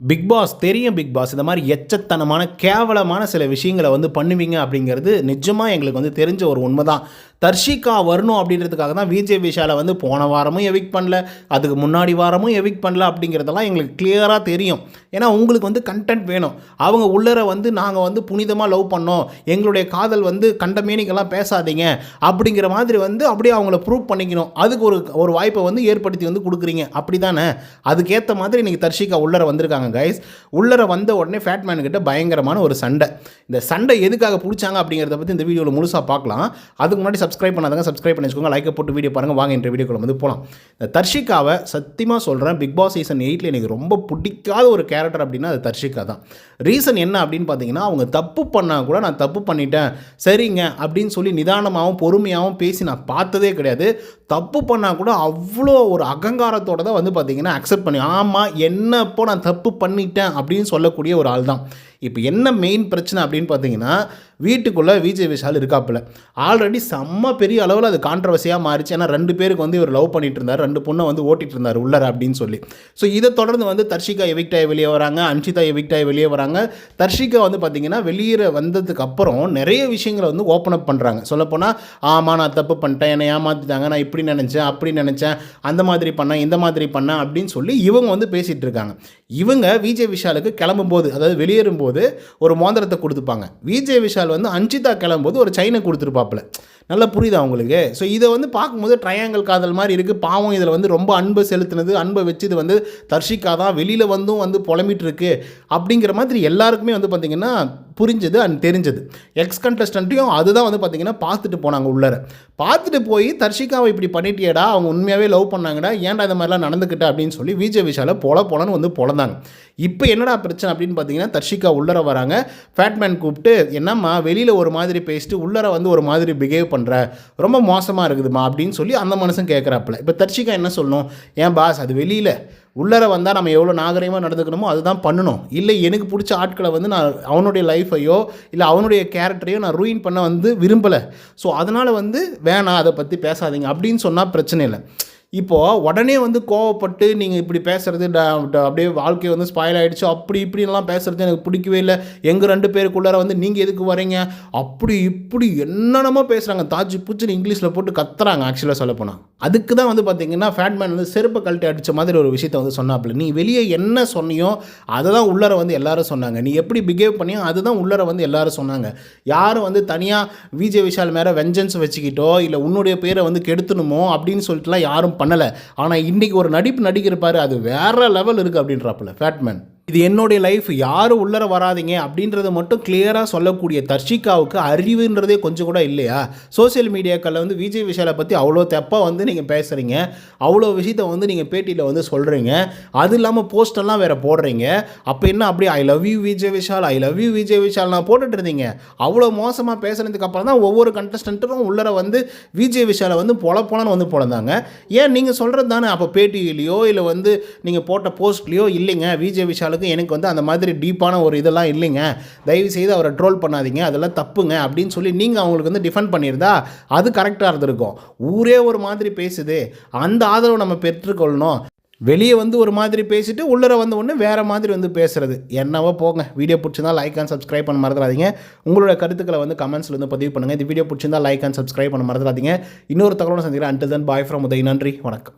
Big pass தெரியும். Big pass இந்த மாதிரி எச்சத்தனமான கேவலமான சில விஷயங்களை வந்து பண்ணுவீங்க அப்படிங்கிறது நிஜமாக எங்களுக்கு வந்து தெரிஞ்ச ஒரு உண்மை தான். தர்ஷிகா வரணும் அப்படின்றதுக்காக தான் விஜய் விஷாலை வந்து போன வாரமும் எவிக்ட் பண்ணல, அதுக்கு முன்னாடி வாரமும் எவிக்ட் பண்ணல அப்படிங்கிறதெல்லாம் எங்களுக்கு கிளியராக தெரியும். ஏன்னா உங்களுக்கு வந்து கண்டென்ட் வேணும். அவங்க உள்ளர வந்து நாங்கள் வந்து புனிதமாக லவ் பண்ணோம், எங்களுடைய காதல் வந்து கண்டமேனிக்கெல்லாம் பேசாதீங்க அப்படிங்கிற மாதிரி வந்து அப்படியே அவங்கள ப்ரூவ் பண்ணிக்கணும். அதுக்கு ஒரு வாய்ப்பை வந்து ஏற்படுத்தி வந்து கொடுக்குறீங்க, அப்படி தானே? அதுக்கேற்ற மாதிரி இன்றைக்கி தர்ஷிகா உள்ளர வந்திருக்காங்க கைஸ். உள்ளர வந்த உடனே ஃபேட்மேன் கிட்ட பயங்கரமான ஒரு சண்டை. இந்த சண்டை எதுக்காக பிடிச்சாங்க அப்படிங்கிறத பற்றி இந்த வீடியோவில் முழுசாக பார்க்கலாம். அதுக்கு முன்னாடி சப்ஸ்கிரைப் பண்ணாதாங்க சப்ஸ்கிரைப் பண்ணி வச்சுக்கோங்க, லைக்கை போட்டு வீடியோ பாருங்கள். வாங்க இந்த வீடியோக்குள்ள வந்து போகலாம். இந்த தர்ஷிகாவை சத்தியமாக சொல்கிறேன், பிக் பாஸ் சீசன் 8 எனக்கு ரொம்ப பிடிக்காத ஒரு கேரக்டர் அப்படின்னா அது தர்ஷிகா தான். ரீசன் என்ன அப்படின்னு பார்த்தீங்கன்னா, அவங்க தப்பு பண்ணால் கூட நான் தப்பு பண்ணிட்டேன் சரிங்க அப்படின்னு சொல்லி நிதானமாகவும் பொறுமையாகவும் பேசி நான் பார்த்ததே கிடையாது. தப்பு பண்ணால் கூட அவ்வளோ ஒரு அகங்காரத்தோடு தான் வந்து பார்த்தீங்கன்னா அக்செப்ட் பண்ணி ஆமாம் என்னப்போ நான் தப்பு பண்ணிட்டேன் அப்படின்னு சொல்லக்கூடிய ஒரு ஆள் தான். இப்போ என்ன மெயின் பிரச்சனை அப்படின்னு பார்த்தீங்கன்னா, வீட்டுக்குள்ளே விஜய் விஷால் இருக்காப்புல ஆல்ரெடி செம்ம பெரிய அளவில் அது கான்ட்ரவர்சியாக மாறிச்சு. ஏன்னா 2 பேருக்கு வந்து இவர் லவ் பண்ணிட்டு இருந்தார், 2 பொண்ணை வந்து ஓட்டிகிட்டு இருந்தார் உள்ளர அப்படின்னு சொல்லி. ஸோ இதை தொடர்ந்து வந்து தர்ஷிகா எவிக்ட் ஆகி வெளியே வராங்க, அன்ஷிதா எவிக்ட் ஆகி வெளியே வராங்க. தர்ஷிகா வந்து பார்த்திங்கன்னா வெளியே வந்ததுக்கு அப்புறம் நிறைய விஷயங்களை வந்து ஓப்பன் அப் பண்ணுறாங்க. சொல்லப்போனால் ஆமாம் நான் தப்பு பண்ணிட்டேன், என்னை ஏமாற்றிட்டாங்க, நான் இப்படி நினச்சேன் அப்படி நினச்சேன், அந்த மாதிரி பண்ணேன் இந்த மாதிரி பண்ணேன் அப்படின்னு சொல்லி இவங்க வந்து பேசிகிட்டு இருக்காங்க. இவங்க விஜய் விஷாலுக்கு கிளம்பும்போது, அதாவது வெளியேறும்போது ஒரு மோதிரத்தை கொடுத்துப்பாங்க. விஜய் விஷால் வந்து அன்ஷிதா கிளம்பும்போது ஒரு செயினை கொடுத்துருப்பாப்புல. நல்லா புரியுதா உங்களுக்கு? ஸோ இதை வந்து பார்க்கும்போது ட்ரையாங்கிள் காதல் மாதிரி இருக்குது. பாவம் இதில் வந்து ரொம்ப அன்பை செலுத்தினது, அன்பை வச்சு இது வந்து தர்ஷிகா தான் வெளியில் வந்து புலம்பிட்டு இருக்கு அப்படிங்கிற மாதிரி எல்லாருக்குமே வந்து பார்த்திங்கன்னா புரிஞ்சது அண்ட் தெரிஞ்சது. எக்ஸ் கண்டஸ்டண்ட்டையும் அதுதான் வந்து பார்த்திங்கன்னா பார்த்துட்டு போனாங்க உள்ளர. பார்த்துட்டு போய் தர்ஷிகாவை இப்படி பண்ணிட்டியடா, அவங்க உண்மையாகவே லவ் பண்ணாங்கடா, ஏன்டா இந்த மாதிரிலாம் நடந்துக்கிட்ட அப்படின்னு சொல்லி விஜய் விஷாலை போலன்னு வந்து பொழந்தாங்க. இப்போ என்னடா பிரச்சனை அப்படின்னு பார்த்தீங்கன்னா, தர்ஷிகா உள்ளர வராங்க. ஃபேட்மேன் கூப்பிட்டு என்னம்மா வெளியில் ஒரு மாதிரி பேசிட்டு உள்ளர வந்து ஒரு மாதிரி பிஹேவ் பண்ணுற, ரொம்ப மோசமாக இருக்குதுமா அப்படின்னு சொல்லி அந்த மனுஷன் கேட்குறாப்புல. இப்போ தர்ஷிகா என்ன சொல்லணும்? ஏன் பாஸ் அது வெளியில் உள்ளர வந்தால் நம்ம எவ்வளோ நாகரிகமாக நடந்துக்கணுமோ அதுதான் பண்ணணும். இல்லை எனக்கு பிடிச்ச ஆட்களை வந்து நான் அவனுடைய லைஃப்பையோ இல்லை அவனுடைய கேரக்டரையோ நான் ரூயின் பண்ண வந்து விரும்பலை. ஸோ அதனால் வந்து வேணாம், அதை பற்றி பேசாதீங்க அப்படின்னு சொன்னால் பிரச்சனை இல்லை. இப்போது உடனே வந்து கோவப்பட்டு நீங்கள் இப்படி பேசுகிறது அப்படியே வாழ்க்கை வந்து ஸ்பாயில் ஆகிடுச்சு அப்படி இப்படின்லாம் பேசுகிறது எனக்கு பிடிக்கவே இல்லை, எங்கள் 2 பேருக்குள்ளார வந்து நீங்கள் எதுக்கு வரீங்க அப்படி இப்படி என்னென்னமோ பேசுகிறாங்க, தாஜி பூச்சின்னு இங்கிலீஷில் போட்டு கத்துறாங்க. ஆக்சுவலாக சொல்லப்போனால் அதுக்கு தான் வந்து பார்த்திங்கன்னா ஃபேட்மேன் வந்து செருப்பை கழட்டி அடித்த மாதிரி ஒரு விஷயத்தை வந்து சொன்னாப்புல. நீ வெளியே என்ன சொன்னியோ அதை தான் உள்ளர வந்து எல்லாரும் சொன்னாங்க, நீ எப்படி பிஹேவ் பண்ணியோ அதுதான் உள்ளர வந்து எல்லாரும் சொன்னாங்க. யாரும் வந்து தனியாக விஜய் விஷால் மேலே வெஞ்சன்ஸ் வச்சுக்கிட்டோ இல்லை உன்னுடைய பேரை வந்து கெடுத்தணுமோ அப்படின்னு சொல்லிட்டுலாம் யாரும் பண்ணலை. ஆனால் இன்றைக்கி ஒரு நடிப்பு நடிக்கிறப்பாரு, அது வேறு லெவல் இருக்குது அப்படின்றாப்புல ஃபேட்மேன். இது என்னுடைய லைஃப், யாரும் உள்ளர வராதிங்க அப்படின்றத மட்டும் கிளியராக சொல்லக்கூடிய தர்ஷிகாவுக்கு அறிவுன்றதே கொஞ்சம் கூட இல்லையா? சோசியல் மீடியாக்களில் வந்து விஜய் விஷாலை பற்றி அவ்வளோ தப்பாக வந்து நீங்கள் பேசுகிறீங்க, அவ்வளோ விஷயத்தை வந்து நீங்கள் பேட்டியில் வந்து சொல்கிறீங்க, அது இல்லாமல் போஸ்டெல்லாம் வேறு போடுறீங்க. அப்போ என்ன அப்படி I love you Vijay Vishal, I love you Vijay Vishal நான் போட்டுட்டு இருந்தீங்க. அவ்வளோ மோசமாக பேசுனதுக்கு அப்புறம் தான் ஒவ்வொரு கண்டஸ்டண்ட்டும் உள்ளர வந்து விஜய் விஷாலை வந்து பொலன்னு வந்து பொழந்தாங்க. ஏன் நீங்கள் சொல்கிறது தானே? அப்போ பேட்டியிலையோ இல்லை வந்து நீங்கள் போட்ட போஸ்ட்லேயோ இல்லைங்க விஜய் விஷால் எனக்கு வந்து அந்த மாதிரி டீப்பான ஒரு இதெல்லாம் இல்லைங்க, தயவு செய்து அவரை ட்ரோல் பண்ணாதீங்க, அதெல்லாம் தப்புங்க அப்படின்னு சொல்லி நீங்கள் அவங்களுக்கு வந்து டிஃபெண்ட் பண்ணியிருந்தா அது கரெக்டாக இருந்திருக்கும். ஊரே ஒரு மாதிரி பேசுது, அந்த ஆதரவு நம்ம பெற்றுக்கொள்ளணும். வெளியே வந்து ஒரு மாதிரி பேசிட்டு உள்ளர வந்து ஒன்று வேறு மாதிரி வந்து பேசுகிறது என்னவோ போங்க. வீடியோ பிடிச்சிருந்தா லைக் அண்ட் சப்ஸ்கிரைப் பண்ண மறந்துடாதீங்க. உங்களோட கருத்துக்களை வந்து கமெண்ட்ஸில் வந்து பதிவு பண்ணுங்கள். இந்த வீடியோ பிடிச்சிருந்தா லைக் அண்ட் சப்ஸ்கிரைப் பண்ண மறந்துடாதீங்க. இன்னொரு தகவலோட சந்திக்கிறேன். Until then bye from Uday. நன்றி, வணக்கம்.